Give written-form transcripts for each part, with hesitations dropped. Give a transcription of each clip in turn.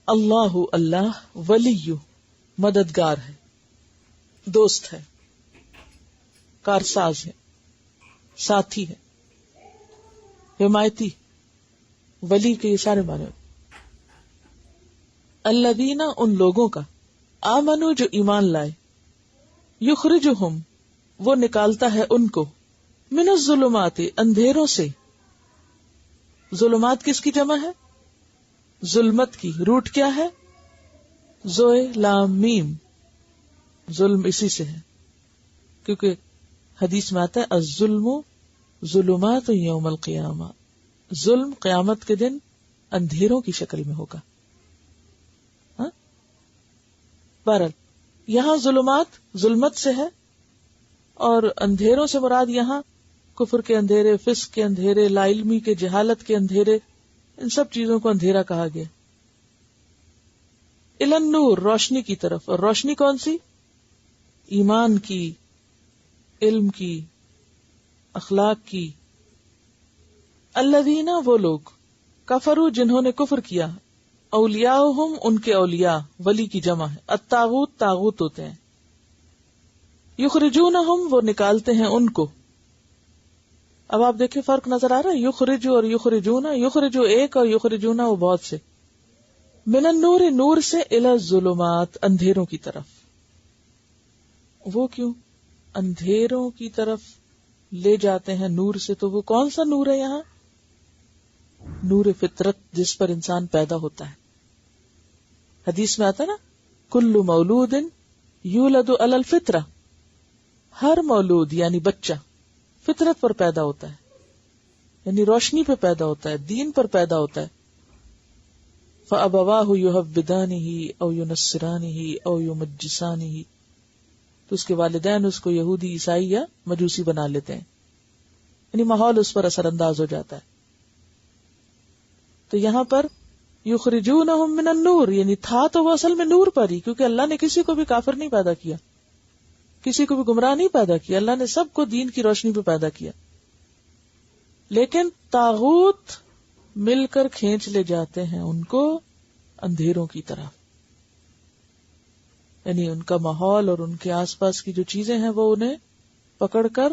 اللہ اللہ ولی مددگار ہے، دوست ہے، کارساز ہے، ساتھی ہے، حمایتی. ولی کے یہ سارے معنی. الذین ان لوگوں کا، آمنو جو ایمان لائے، یخرجہم وہ نکالتا ہے ان کو، من الظلمات اندھیروں سے. ظلمات کس کی جمع ہے؟ ظلمت کی. روٹ کیا ہے؟ زوئے لام میم. ظلم اسی سے ہے، کیونکہ حدیث میں آتا ہے الظلم ظلمات یوم القیامہ. ظلم قیامت کے دن اندھیروں کی شکل میں ہوگا. بہرحال یہاں ظلمات ظلمت سے ہے، اور اندھیروں سے مراد یہاں کفر کے اندھیرے، فسق کے اندھیرے، لا علمی کے، جہالت کے اندھیرے، ان سب چیزوں کو اندھیرا کہا گیا. الی النور روشنی کی طرف. اور روشنی کون سی؟ ایمان کی، علم کی، اخلاق کی. الذین وہ لوگ، کفروا جنہوں نے کفر کیا، اولیاؤہم ان کے اولیاء، ولی کی جمع ہے. الطاغوت طاغوت ہوتے ہیں. یخرجونہم وہ نکالتے ہیں ان کو. اب آپ دیکھیں فرق نظر آ رہا ہے، یخرجو اور یخرجونا. یخرجو ایک اور یخرجونا وہ بہت سے. من النور نور سے، الی الظلمات اندھیروں کی طرف. وہ کیوں اندھیروں کی طرف لے جاتے ہیں نور سے؟ تو وہ کون سا نور ہے یہاں؟ نور فطرت، جس پر انسان پیدا ہوتا ہے. حدیث میں آتا ہے نا، کل مولود یولد علی الفطرہ. ہر مولود یعنی بچہ فطرت پر پیدا ہوتا ہے، یعنی روشنی پہ پیدا ہوتا ہے، دین پر پیدا ہوتا ہے. فَأَبَوَاهُ يُهَوِّدَانِهِ أَوْ يُنَصِّرَانِهِ أَوْ يُمَجِّسَانِهِ. تو اس کے والدین اس کو یہودی، عیسائی یا مجوسی بنا لیتے ہیں، یعنی ماحول اس پر اثر انداز ہو جاتا ہے. تو یہاں پر یخرجونہم من النور، یعنی تھا تو وہ اصل میں نور پر ہی، کیونکہ اللہ نے کسی کو بھی کافر نہیں پیدا کیا، کسی کو بھی گمراہ نہیں پیدا کیا. اللہ نے سب کو دین کی روشنی پہ پیدا کیا. لیکن طاغوت مل کر کھینچ لے جاتے ہیں ان کو اندھیروں کی طرف، یعنی ان کا ماحول اور ان کے آس پاس کی جو چیزیں ہیں وہ انہیں پکڑ کر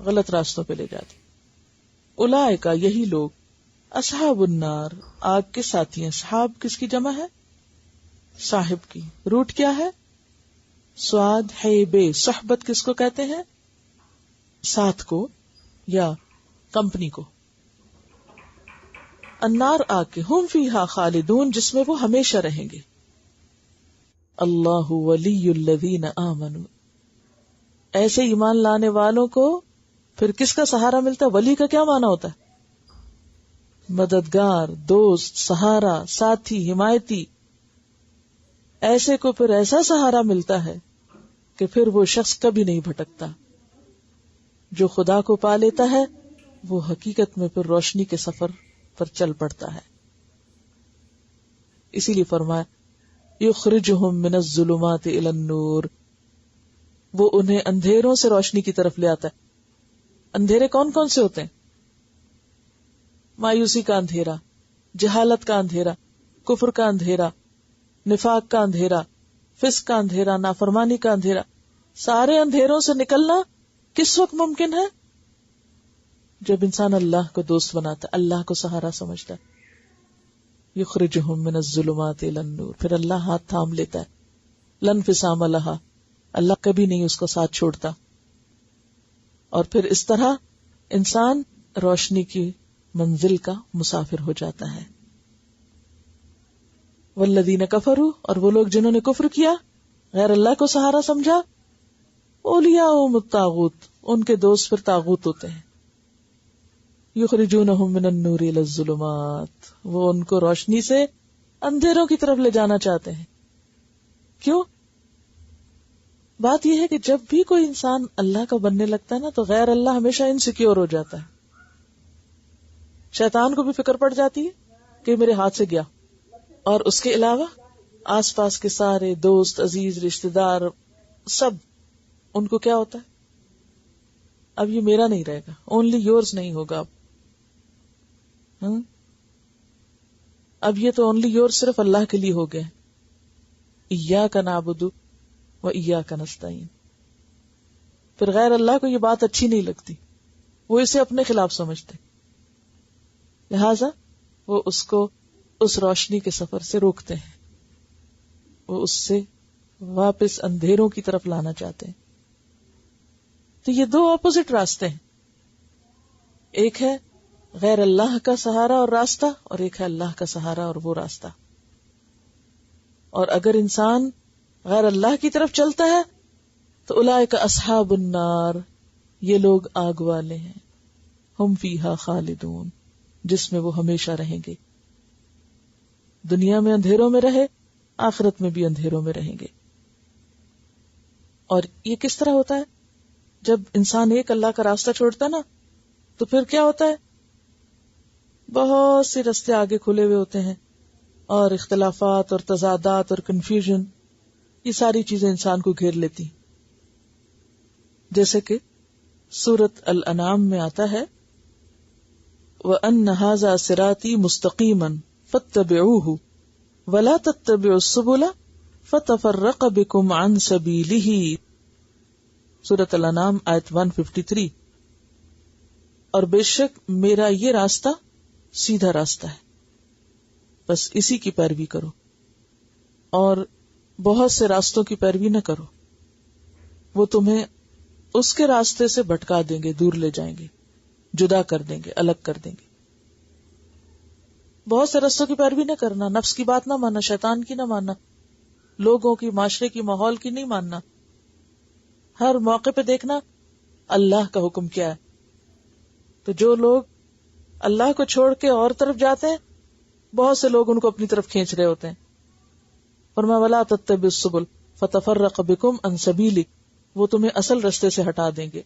غلط راستوں پہ لے جاتی. اولئک یہی لوگ، اصحاب النار آگ کے ساتھی ہیں. صحاب کس کی جمع ہے؟ صاحب کی. روٹ کیا ہے؟ سواد ہے بے. صحبت کس کو کہتے ہیں؟ ساتھ کو یا کمپنی کو. النار آگ کے، ہم فیہا خالدون جس میں وہ ہمیشہ رہیں گے. اللہ ولی الذین آمنوا، ایسے ایمان لانے والوں کو پھر کس کا سہارا ملتا ہے؟ ولی کا کیا معنی ہوتا ہے؟ مددگار، دوست، سہارا، ساتھی، حمایتی. ایسے کو پھر ایسا سہارا ملتا ہے کہ پھر وہ شخص کبھی نہیں بھٹکتا. جو خدا کو پا لیتا ہے وہ حقیقت میں پھر روشنی کے سفر پر چل پڑتا ہے. اسی لیے فرمایا یخرجہم من الظلمات الی النور، وہ انہیں اندھیروں سے روشنی کی طرف لے آتا ہے. اندھیرے کون کون سے ہوتے ہیں؟ مایوسی کا اندھیرا، جہالت کا اندھیرا، کفر کا اندھیرا، نفاق کا اندھیرا، فسق کا اندھیرا، نافرمانی کا اندھیرا. سارے اندھیروں سے نکلنا کس وقت ممکن ہے؟ جب انسان اللہ کو دوست بناتا ہے، اللہ کو سہارا سمجھتا ہے. یخرجہم من الظلمات الی النور، پھر اللہ ہاتھ تھام لیتا ہے. لن فسام لہا، اللہ کبھی نہیں اس کو ساتھ چھوڑتا. اور پھر اس طرح انسان روشنی کی منزل کا مسافر ہو جاتا ہے. والذین کفروا، اور وہ لوگ جنہوں نے کفر کیا، غیر اللہ کو سہارا سمجھا، اولیاءہم الطاغوت، ان کے دوست پھر طاغوت ہوتے ہیں. یخرجونہم من النور الی الظلمات، وہ ان کو روشنی سے اندھیروں کی طرف لے جانا چاہتے ہیں. کیوں؟ بات یہ ہے کہ جب بھی کوئی انسان اللہ کا بننے لگتا ہے نا، تو غیر اللہ ہمیشہ انسیکیور ہو جاتا ہے. شیطان کو بھی فکر پڑ جاتی ہے کہ میرے ہاتھ سے گیا. اور اس کے علاوہ آس پاس کے سارے دوست، عزیز، رشتہ دار، سب ان کو کیا ہوتا ہے؟ اب یہ میرا نہیں رہے گا، اونلی یورز نہیں ہوگا اب. اب یہ تو اونلی یور صرف اللہ کے لیے ہو گئے. ایاک نعبد و ایاک نستعین. پھر غیر اللہ کو یہ بات اچھی نہیں لگتی، وہ اسے اپنے خلاف سمجھتے، لہذا وہ اس کو اس روشنی کے سفر سے روکتے ہیں، وہ اس سے واپس اندھیروں کی طرف لانا چاہتے ہیں. تو یہ دو اپوزٹ راستے ہیں، ایک ہے غیر اللہ کا سہارا اور راستہ، اور ایک ہے اللہ کا سہارا اور وہ راستہ. اور اگر انسان غیر اللہ کی طرف چلتا ہے تو اولئک اصحاب النار، یہ لوگ آگ والے ہیں، ہم فیہا خالدون، جس میں وہ ہمیشہ رہیں گے. دنیا میں اندھیروں میں رہے، آخرت میں بھی اندھیروں میں رہیں گے. اور یہ کس طرح ہوتا ہے؟ جب انسان ایک اللہ کا راستہ چھوڑتا ہے نا، تو پھر کیا ہوتا ہے؟ بہت سے راستے آگے کھلے ہوئے ہوتے ہیں، اور اختلافات اور تضادات اور کنفیوژن، یہ ساری چیزیں انسان کو گھیر لیتی. جیسے کہ سورۃ الانعام میں آتا ہے وَأَنَّ هَذَا صِرَاطِي مُسْتَقِيمًا فَاتَّبِعُوهُ وَلَا تَتَّبِعُوا السُّبُلَ فَتَفَرَّقَ بِكُمْ عَنْ سَبِيلِهِ. سورۃ الانعام آیت 153. اور بے شک میرا یہ راستہ سیدھا راستہ ہے، بس اسی کی پیروی کرو، اور بہت سے راستوں کی پیروی نہ کرو، وہ تمہیں اس کے راستے سے بھٹکا دیں گے، دور لے جائیں گے، جدا کر دیں گے، الگ کر دیں گے. بہت سے راستوں کی پیروی نہ کرنا، نفس کی بات نہ ماننا، شیطان کی نہ ماننا، لوگوں کی، معاشرے کی، ماحول کی نہیں ماننا. ہر موقع پہ دیکھنا اللہ کا حکم کیا ہے. تو جو لوگ اللہ کو چھوڑ کے اور طرف جاتے ہیں، بہت سے لوگ ان کو اپنی طرف کھینچ رہے ہوتے ہیں. فرمایا وَلَا تَتَّبِعُوا السُّبُلَ فَتَفَرَّقَ بِكُمْ عَنْ سَبِيلِهِ، وہ تمہیں اصل رستے سے ہٹا دیں گے.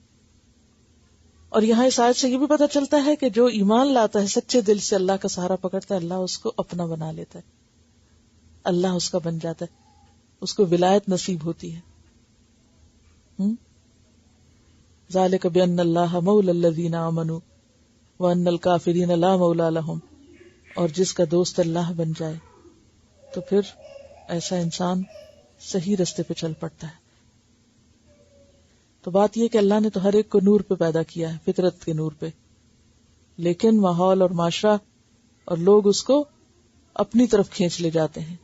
اور یہاں اس آیت سے یہ بھی پتہ چلتا ہے کہ جو ایمان لاتا ہے، سچے دل سے اللہ کا سہارا پکڑتا ہے، اللہ اس کو اپنا بنا لیتا ہے، اللہ اس کا بن جاتا ہے، اس کو ولایت نصیب ہوتی ہے. ذَلِكَ بِأَنَّ اللَّهَ مَوْلَى الَّذِينَ آمَنُوا وَأَنَّ الْكَافِرِينَ لَا مَوْلَى لَهُمْ. اور جس کا دوست اللہ بن جائے تو پھر ایسا انسان صحیح رستے پہ چل پڑتا ہے. تو بات یہ کہ اللہ نے تو ہر ایک کو نور پہ پیدا کیا ہے، فطرت کے نور پہ، لیکن ماحول اور معاشرہ اور لوگ اس کو اپنی طرف کھینچ لے جاتے ہیں،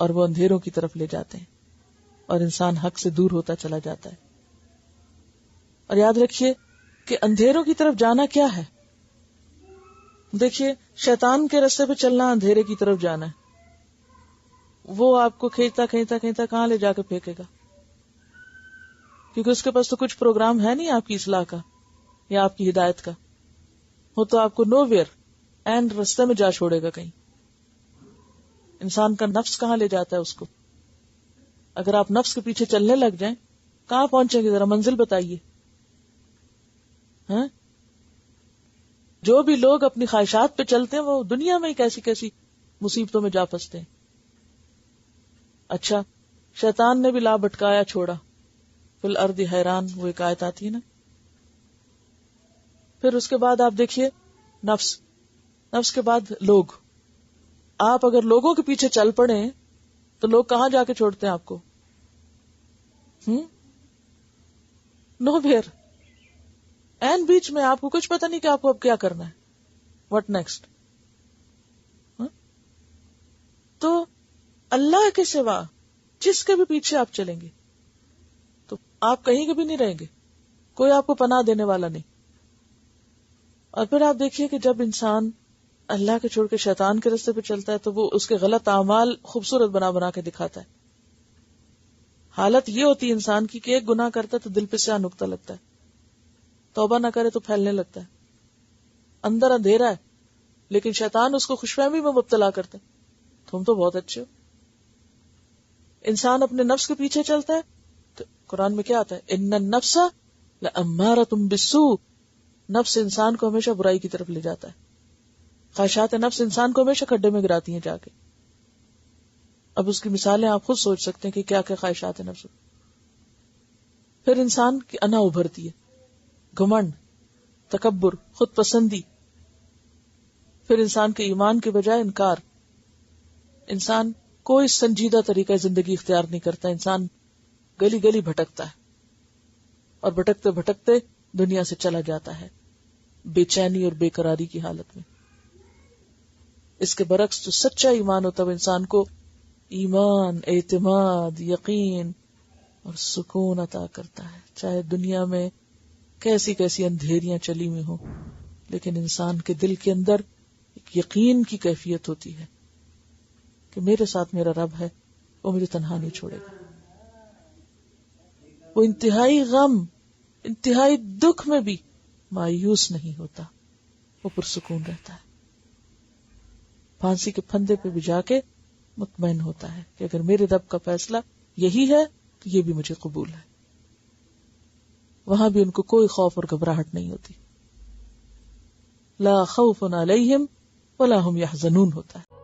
اور وہ اندھیروں کی طرف لے جاتے ہیں، اور انسان حق سے دور ہوتا چلا جاتا ہے. اور یاد رکھیے کہ اندھیروں کی طرف جانا کیا ہے؟ دیکھیے، شیطان کے راستے پہ چلنا اندھیرے کی طرف جانا ہے. وہ آپ کو کھینچتا کھینچتا کھینچتا کہاں لے جا کے پھینکے گا؟ کیونکہ اس کے پاس تو کچھ پروگرام ہے نہیں آپ کی اصلاح کا یا آپ کی ہدایت کا. وہ تو آپ کو نو ویئر اینڈ رستے میں جا چھوڑے گا کہیں. انسان کا نفس کہاں لے جاتا ہے اس کو؟ اگر آپ نفس کے پیچھے چلنے لگ جائیں، کہاں پہنچیں گے؟ ذرا منزل بتائیے. ہاں، جو بھی لوگ اپنی خواہشات پہ چلتے ہیں وہ دنیا میں ہی کیسی کیسی مصیبتوں میں جا پھنستے ہیں. اچھا، شیطان نے بھی لا بھٹکایا چھوڑا، فی الارض حیران، وہ ایک آیت آتی ہے نا. پھر اس کے بعد آپ دیکھیے نفس کے بعد لوگ. آپ اگر لوگوں کے پیچھے چل پڑے تو لوگ کہاں جا کے چھوڑتے ہیں آپ کو؟ Know where. این بیچ میں آپ کو کچھ پتہ نہیں کہ آپ کو اب کیا کرنا ہے، واٹ نیکسٹ. تو اللہ کے سوا جس کے بھی پیچھے آپ چلیں گے تو آپ کہیں کے بھی نہیں رہیں گے، کوئی آپ کو پناہ دینے والا نہیں. اور پھر آپ دیکھیے کہ جب انسان اللہ کے چھوڑ کے شیطان کے راستے پہ چلتا ہے تو وہ اس کے غلط اعمال خوبصورت بنا بنا کے دکھاتا ہے. حالت یہ ہوتی ہے انسان کی کہ ایک گناہ کرتا ہے تو دل پہ سیاہ نقطہ لگتا ہے، توبہ نہ کرے تو پھیلنے لگتا ہے، اندر اندھیرا ہے، لیکن شیطان اس کو خوشفہمی میں مبتلا کرتا ہے، تم تو بہت اچھے ہو. انسان اپنے نفس کے پیچھے چلتا ہے تو قرآن میں کیا آتا ہے؟ ان النفس لامارۃ بالسوء. نفس انسان کو ہمیشہ برائی کی طرف لے جاتا ہے. خواہشات نفس انسان کو ہمیشہ کھڈے میں گراتی ہیں جا کے. اب اس کی مثالیں آپ خود سوچ سکتے ہیں کہ کیا کیا خواہشات نفس. پھر انسان کی انا ابھرتی ہے، گھمنڈ، تکبر، خود پسندی. پھر انسان کے ایمان کے بجائے انکار. انسان کوئی سنجیدہ طریقہ زندگی اختیار نہیں کرتا. انسان گلی گلی بھٹکتا ہے اور بھٹکتے بھٹکتے دنیا سے چلا جاتا ہے بے چینی اور بے قراری کی حالت میں. اس کے برعکس جو سچا ایمان ہوتا ہے وہ انسان کو ایمان، اعتماد، یقین اور سکون عطا کرتا ہے. چاہے دنیا میں کیسی کیسی اندھیریاں چلی ہوئی ہوں، لیکن انسان کے دل کے اندر ایک یقین کی کیفیت ہوتی ہے کہ میرے ساتھ میرا رب ہے، وہ مجھے تنہا نہیں چھوڑے گا. وہ انتہائی غم، انتہائی دکھ میں بھی مایوس نہیں ہوتا، وہ پرسکون رہتا ہے. پھانسی کے پھندے پہ بھی جا کے مطمئن ہوتا ہے کہ اگر میرے رب کا فیصلہ یہی ہے تو یہ بھی مجھے قبول ہے. وہاں بھی ان کو کوئی خوف اور گھبراہٹ نہیں ہوتی. لا خوف علیہم ولا هم یحزنون ہوتا ہے.